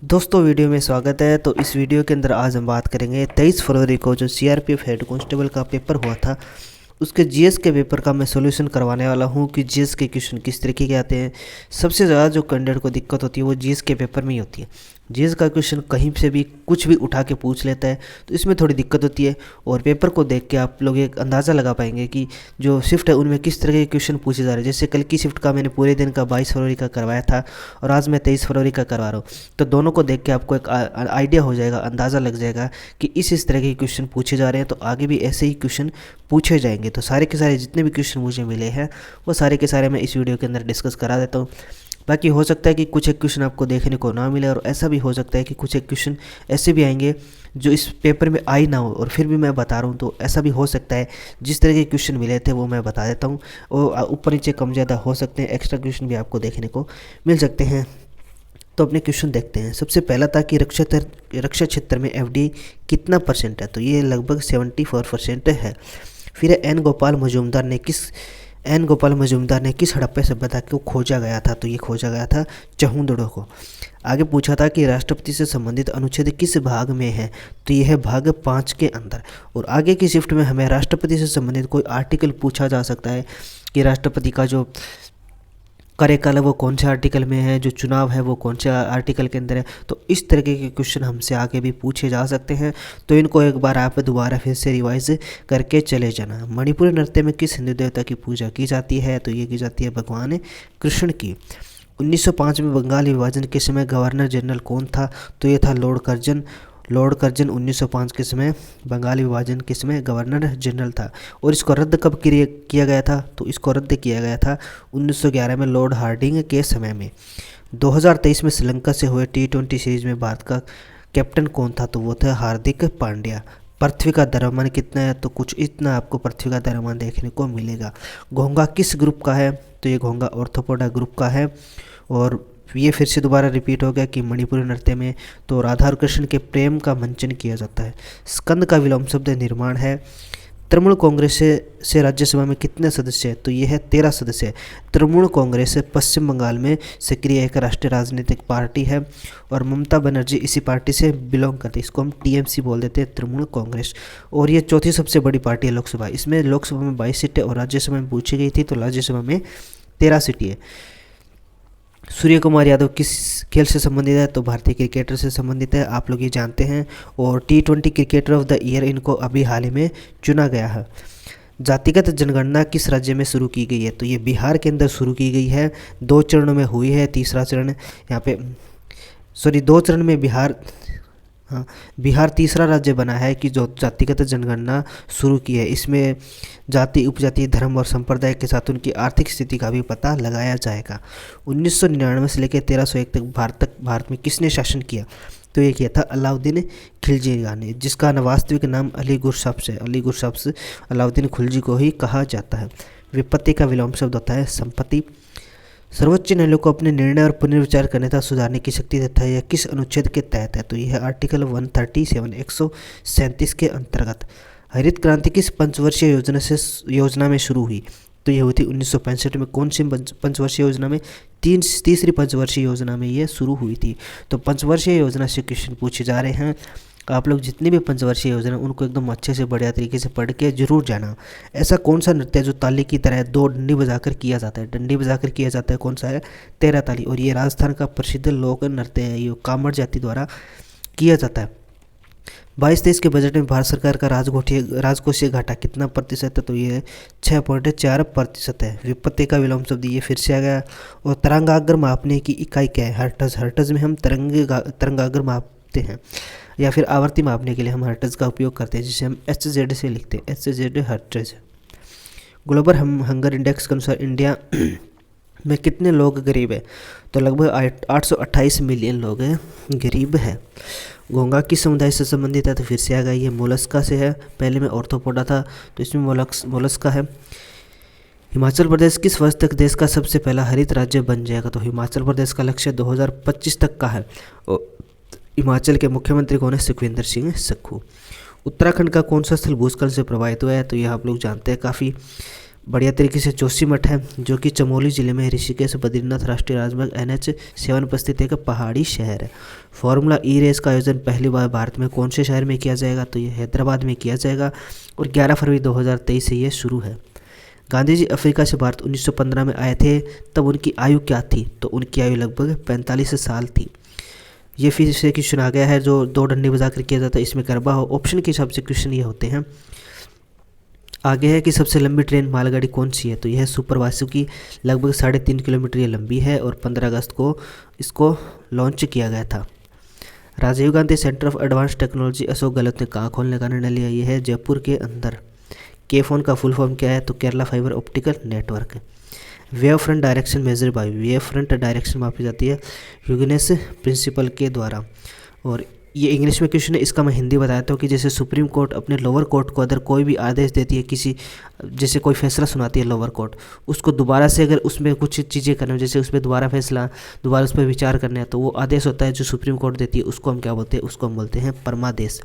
दोस्तों वीडियो में स्वागत है। तो इस वीडियो के अंदर आज हम बात करेंगे 23 फरवरी को जो सीआरपीएफ हेड कांस्टेबल का पेपर हुआ था उसके जीएस के पेपर का मैं सॉल्यूशन करवाने वाला हूं कि जीएस के क्वेश्चन किस तरीके के आते हैं। सबसे ज़्यादा जो कैंडिडेट को दिक्कत होती है वो जीएस के पेपर में ही होती है। जीएस का क्वेश्चन कहीं से भी कुछ भी उठा के पूछ लेता है तो इसमें थोड़ी दिक्कत होती है। और पेपर को देख के आप लोग एक अंदाज़ा लगा पाएंगे कि जो शिफ्ट है उनमें किस तरह के क्वेश्चन पूछे जा रहे हैं। जैसे कल की शिफ्ट का मैंने पूरे दिन का 22 फरवरी का करवाया था और आज मैं 23 फरवरी का करवा रहा हूँ, तो दोनों को देख के आपको एक आइडिया हो जाएगा, अंदाज़ा लग जाएगा कि इस तरह के क्वेश्चन पूछे जा रहे हैं, तो आगे भी ऐसे ही क्वेश्चन पूछे जाएंगे। तो सारे के सारे जितने भी क्वेश्चन मुझे मिले हैं वो सारे के सारे मैं इस वीडियो के अंदर डिस्कस करा देता हूँ। बाकी हो सकता है कि कुछ एक क्वेश्चन आपको देखने को ना मिले और ऐसा भी हो सकता है कि कुछ एक क्वेश्चन ऐसे भी आएंगे जो इस पेपर में आई ना हो और फिर भी मैं बता रहा हूँ, तो ऐसा भी हो सकता है। जिस तरह के क्वेश्चन मिले थे वो मैं बता देता हूँ और ऊपर नीचे कम ज़्यादा हो सकते हैं, एक्स्ट्रा क्वेश्चन भी आपको देखने को मिल सकते हैं। तो अपने क्वेश्चन देखते हैं। सबसे पहला था कि रक्षा क्षेत्र में एफडीआई कितना परसेंट है, तो ये लगभग 74% है। फिर एन गोपाल मजूमदार ने किस हड़प्पा सभ्यता को खोजा गया था, तो ये खोजा गया था चहुंदड़ो को। आगे पूछा था कि राष्ट्रपति से संबंधित अनुच्छेद किस भाग में है, तो यह है भाग 5 के अंदर। और आगे की शिफ्ट में हमें राष्ट्रपति से संबंधित कोई आर्टिकल पूछा जा सकता है कि राष्ट्रपति का जो कार्यकाल है वो कौन से आर्टिकल में है, जो चुनाव है वो कौन से आर्टिकल के अंदर है। तो इस तरीके के क्वेश्चन हमसे आगे भी पूछे जा सकते हैं, तो इनको एक बार आप दोबारा फिर से रिवाइज करके चले जाना। मणिपुरी नृत्य में किस हिंदू देवता की पूजा की जाती है, तो ये की जाती है भगवान कृष्ण की। 1905 में बंगाल विभाजन के समय गवर्नर जनरल कौन था, तो ये था लॉर्ड कर्जन 1905 के समय बंगाल विभाजन के समय गवर्नर जनरल था। और इसको रद्द कब किया गया था, तो इसको रद्द किया गया था 1911 में लॉर्ड हार्डिंग के समय में। 2023 में श्रीलंका से हुए T20 सीरीज में भारत का कैप्टन कौन था, तो वो था हार्दिक पांड्या। पृथ्वी का द्रव्यमान कितना है, तो कुछ इतना आपको पृथ्वी का द्रव्यमान देखने को मिलेगा। घोंघा किस ग्रुप का है, तो ये घोंघा ऑर्थोपोडा ग्रुप का है। और ये फिर से दोबारा रिपीट हो गया कि मणिपुरी नृत्य में तो राधा और कृष्ण के प्रेम का मंचन किया जाता है। स्कंद का विलोम शब्द निर्माण है। तृणमूल कांग्रेस से राज्यसभा में कितने सदस्य हैं, तो ये है 13 सदस्य। तृणमूल कांग्रेस पश्चिम बंगाल में सक्रिय एक राष्ट्रीय राजनीतिक पार्टी है और ममता बनर्जी इसी पार्टी से बिलोंग करती है। इसको हम टीएमसी बोल देते हैं, तृणमूल कांग्रेस। और ये चौथी सबसे बड़ी पार्टी है लोकसभा। इसमें लोकसभा में 22 सीटें और राज्यसभा में पूछी गई थी, तो राज्यसभा में 13 सीटें है। सूर्य कुमार यादव किस खेल से संबंधित है, तो भारतीय क्रिकेटर से संबंधित है, आप लोग ये जानते हैं। और T20 cricketer of the year इनको अभी हाल ही में चुना गया है। जातिगत जनगणना किस राज्य में शुरू की गई है, तो ये बिहार के अंदर शुरू की गई है। 2 चरणों में हुई है। तीसरा चरण यहाँ पे 2 चरण में बिहार तीसरा राज्य बना है कि जो जातिगत जनगणना शुरू की है। इसमें जाति, उपजाति, धर्म और संप्रदाय के साथ उनकी आर्थिक स्थिति का भी पता लगाया जाएगा। 1999 से लेकर 1301 तक भारत में किसने शासन किया, तो ये किया था अलाउद्दीन खिलजी ने, जिसका वास्तविक नाम अली गुरशब्स है। अली गुरशब्स अलाउद्दीन खिलजी को ही कहा जाता है। विपत्ति का विलोम शब्द होता है संपत्ति। सर्वोच्च न्यायालय को अपने निर्णय और पुनर्विचार करने तथा सुधारने की शक्ति देता है, यह किस अनुच्छेद के तहत है, तो यह है आर्टिकल 137 137 के अंतर्गत। हरित क्रांति किस पंचवर्षीय योजना में शुरू हुई, तो यह हुई थी 1965 में। कौन सी पंचवर्षीय योजना में, तीसरी पंचवर्षीय योजना में यह शुरू हुई थी। तो पंचवर्षीय योजना से क्वेश्चन पूछे जा रहे हैं। आप लोग जितनी भी पंचवर्षीय योजना उनको एकदम अच्छे से बढ़िया तरीके से पढ़ के जरूर जाना। ऐसा कौन सा नृत्य है जो ताली की तरह 2 डंडी बजाकर किया जाता है, डंडी बजाकर किया जाता है, कौन सा है, तेरह ताली। और ये राजस्थान का प्रसिद्ध लोक नृत्य है, ये कामड़ जाति द्वारा किया जाता है। 22-23 के बजट में भारत सरकार का राजकोषीय घाटा कितना प्रतिशत है, तो ये 6.4% है। विपत्ति का विलोम शब्द ये फिर से आ गया। और तरंगाग्र मापने की इकाई क्या है, हर्ट्ज। हर्ट्ज में हम तरंगाग्र मापते हैं, या फिर आवृत्ति मापने के लिए हम हर्ट्ज का उपयोग करते हैं, जिसे हम HZ से लिखते हैं, HZ hertz. Global hunger index के अनुसार इंडिया में कितने लोग गरीब है, तो लगभग 828 मिलियन लोग गरीब है। घोंघा किस समुदाय से संबंधित है, तो फिर से आ गया, ये मोलस्का से है। पहले में ऑर्थोपोडा था, तो इसमें मोलस्का है। हिमाचल प्रदेश किस वर्ष तक देश का सबसे पहला हरित राज्य बन जाएगा, तो हिमाचल प्रदेश का लक्ष्य 2025 तक का है। हिमाचल के मुख्यमंत्री कौन है, सुखविंदर सिंह सुक्खू। उत्तराखंड का कौन सा स्थल भूस्खलन से प्रभावित हुआ है, तो यह आप लोग जानते हैं, काफ़ी बढ़िया तरीके से जोशीमठ है जो कि चमोली जिले में ऋषिकेश बद्रीनाथ राष्ट्रीय राजमार्ग NH7 पर स्थित एक पहाड़ी शहर है। फॉर्मूला ई रेस का आयोजन पहली बार भारत में कौन से शहर में किया जाएगा, तो ये हैदराबाद में किया जाएगा और 11 फरवरी 2023 से ये शुरू है। गांधी जी अफ्रीका से भारत 1915 में आए थे, तब उनकी आयु क्या थी, तो उनकी आयु लगभग 45 साल थी। ये फिर से क्वेश्चन आ गया है जो 2 डंडे बजा कर किया जाता है, इसमें करबा हो ऑप्शन के हिसाब से क्वेश्चन ये होते हैं। आगे है कि सबसे लंबी ट्रेन मालगाड़ी कौन सी है, तो यह है सुपर वासुकी, लगभग 3.5 किलोमीटर ये लंबी है और 15 अगस्त को इसको लॉन्च किया गया था। Rajiv Gandhi centre of advance technology Ashok Gehlot ने कहाँ खोलने का निर्णय लिया, यह है जयपुर के अंदर। के फोन का फुल फॉर्म क्या है, तो Kerala fibre optical network. Wave front direction measure by, wave front direction मापी जाती है ह्यूगेनस प्रिंसिपल के द्वारा। और ये इंग्लिश में क्वेश्चन है, इसका मैं हिंदी बताता हूँ कि जैसे सुप्रीम कोर्ट अपने लोअर कोर्ट को अगर कोई भी आदेश देती है, किसी जैसे कोई फैसला सुनाती है लोअर कोर्ट, उसको दोबारा से अगर उसमें कुछ चीज़ें करना है, जैसे उसमें दोबारा फैसला, दोबारा उस पर विचार करना है, तो वो आदेश होता है जो सुप्रीम कोर्ट देती है, उसको हम क्या बोलते हैं, उसको हम बोलते हैं परमादेश।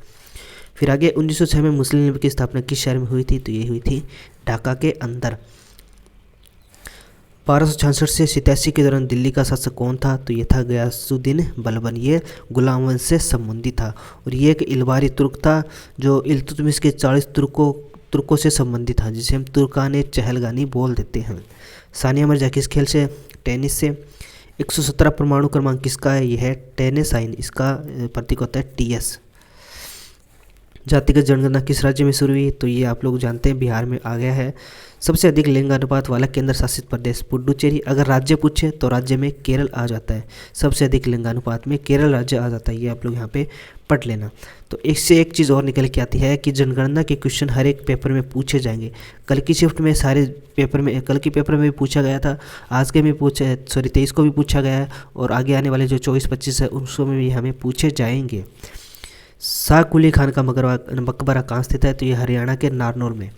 फिर आगे 1906 में मुस्लिम लीग की स्थापना किस शहर में हुई थी, तो ये हुई थी ढाका के अंदर। 1266 से 87 के दौरान दिल्ली का शासक कौन था, तो ये था गयासुद्दीन बलबन। ये गुलाम वंश से संबंधित था और ये एक इलबारी तुर्क था जो इल्तुतमिश के 40 तुर्कों से संबंधित था, जिसे हम तुर्कान चहलगानी बोल देते हैं। सानिया मिर्जा किस खेल से, टेनिस से। 117 परमाणु क्रमांक किसका है, यह है टेनिसाइन, इसका प्रतीक होता है TS। जातिगत जनगणना किस राज्य में शुरू हुई, तो ये आप लोग जानते हैं बिहार में आ गया है। सबसे अधिक लिंगानुपात वाला केंद्र शासित प्रदेश पुडुचेरी। अगर राज्य पूछे तो राज्य में केरल आ जाता है, सबसे अधिक लिंगानुपात में केरल राज्य आ जाता है, ये आप लोग यहाँ पे पढ़ लेना। तो इससे एक चीज़ और निकल के आती है कि जनगणना के क्वेश्चन हर एक पेपर में पूछे जाएंगे। कल की शिफ्ट में सारे पेपर में, कल के पेपर में भी पूछा गया था, आज के में 23 को भी पूछा गया है और आगे आने वाले जो 24-25 है उसमें भी हमें पूछे जाएंगे। शाह कुली खान का मकबरा कहाँ स्थित है, तो ये हरियाणा के नारनौल में।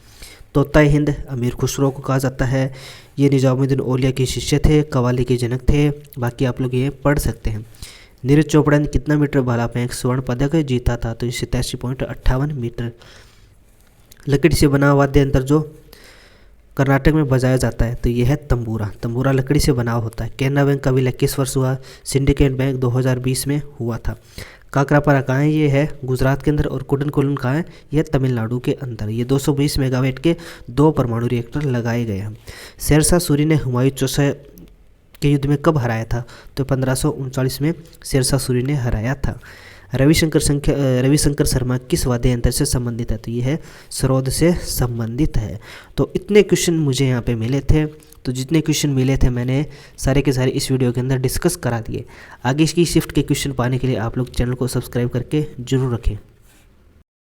तोता हिंद अमीर खुसरो को कहा जाता है, ये निजामुद्दीन औलिया के शिष्य थे, कव्वाली के जनक थे। बाकी आप लोग ये पढ़ सकते हैं। नीरज चोपड़ा ने कितना मीटर भाला फेंक स्वर्ण पदक जीता था, तो 87.58 मीटर। लकड़ी से बना वाद्य यंत्र जो कर्नाटक में बजाया जाता है, तो यह है तंबूरा। तंबूरा लकड़ी से बना होता है। केनरा बैंक का विलय किस वर्ष हुआ, सिंडिकेट बैंक 2020 में हुआ था। काकरापारा कहाँ है, ये है गुजरात के अंदर। और कुडनकुलम कहाँ है, यह तमिलनाडु के अंदर। ये 220 मेगावाट के 2 परमाणु रिएक्टर लगाए गए हैं। शेरशाह सूरी ने हुमायूं चौसा के युद्ध में कब हराया था, तो 1539 में शेरशाह सूरी ने हराया था। रविशंकर शर्मा किस वाद्य यंत्र से संबंधित है, तो ये है सरोद से संबंधित है। तो इतने क्वेश्चन मुझे यहाँ पे मिले थे, तो जितने क्वेश्चन मिले थे मैंने सारे के सारे इस वीडियो के अंदर डिस्कस करा दिए। आगे इसकी शिफ्ट के क्वेश्चन पाने के लिए आप लोग चैनल को सब्सक्राइब करके जरूर रखें।